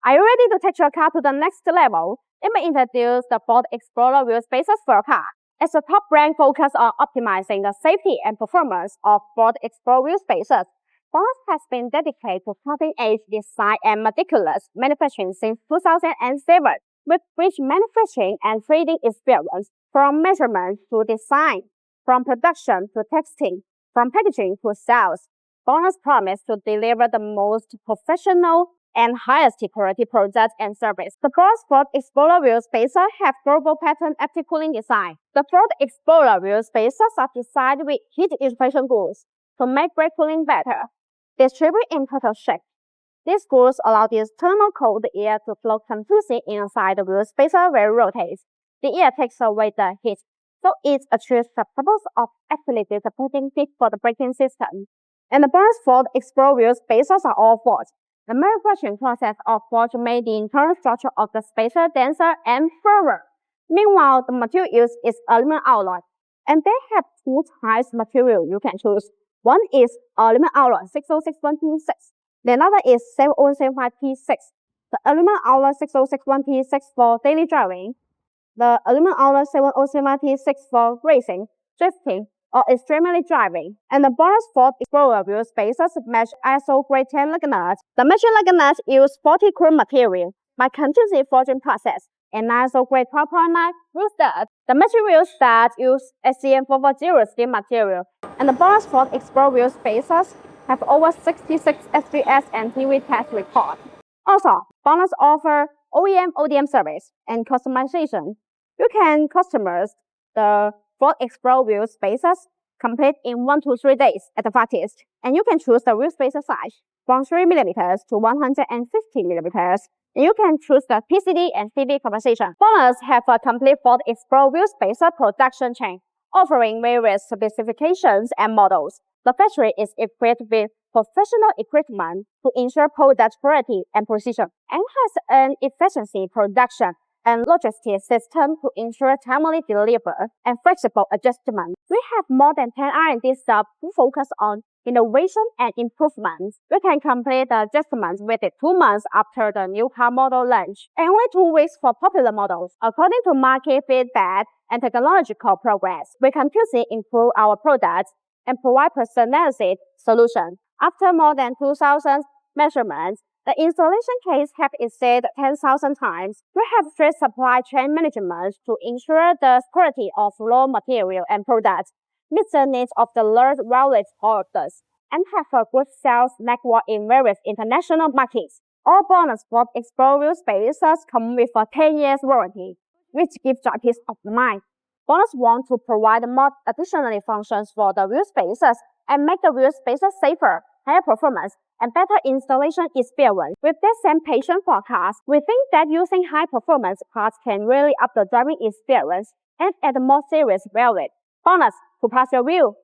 Are you ready to take your car to the next level? Let me introduce the Ford Explorer wheel spacers for your car. As a top brand focused on optimizing the safety and performance of Ford Explorer wheel spacers, BONOSS has been dedicated to cutting-edge design and meticulous manufacturing since 2007, with rich manufacturing and trading experience from measurement to design, from production to testing, from packaging to sales. BONOSS promises to deliver the most professional and highest quality products and service. The Ford Explorer wheel spacers have global pattern active cooling design. The Ford Explorer wheel spacers are designed with heat dissipation gauze to make brake cooling better. Distribute in total shape. These gauze allow the external cold air to flow continuously inside the wheel spacer where it rotates. The air takes away the heat, so it achieves the purpose of actually dissipating heat for the braking system. And the BONOSS Ford Explorer wheel spacers are all forged. The manufacturing process of forge made the internal structure of the spacer denser and firmer. Meanwhile, the material used is aluminum alloy, and they have two types of material you can choose. One is aluminum alloy 6061P6. The other is 7075P6. The aluminum alloy 6061P6 for daily driving. The aluminum alloy 7075P6 for racing, drifting, or extremely driving. And the BONOSS Ford Explorer wheel spacers match ISO grade 10 lug nuts. The matching lug nuts use 40 chrome material by continuous forging process and ISO grade 12.9 wheel studs. The matching wheel studs use SCM 440 steel material. And the BONOSS Ford Explorer wheel spacers have over 66 SGS and TV test records. Also, BONOSS offers OEM/ODM service and customization. You can customize the Ford Explorer wheel spacers complete in 1 to 3 days at the fastest, and you can choose the wheel spacer size from 3mm to 150mm, and you can choose the PCD and CV compensation. BONOSS have a complete Ford Explorer wheel spacer production chain, offering various specifications and models. The factory is equipped with professional equipment to ensure product quality and precision, and has an efficiency production and logistics system to ensure timely delivery and flexible adjustment. We have more than 10 R&D staff who focus on innovation and improvements. We can complete the adjustments within 2 months after the new car model launch, and only 2 weeks for popular models. According to market feedback and technological progress, we continuously improve our products and provide personalized solutions. After more than 2,000 measurements, the installation case has exceeded 10,000 times. We have strict supply chain management to ensure the quality of raw material and products, meet the needs of the large wallet holders, and have a good sales network in various international markets. All BONOSS Ford Explorer wheel spacers come with a 10 years warranty, which gives you peace of mind. BONOSS wants to provide more additional functions for the wheel spacers and make the wheel spacers safer, higher performance, and better installation experience. With this same patient forecast, we think that using high-performance parts can really up the driving experience and add more serious value. BONOSS to pass your wheel.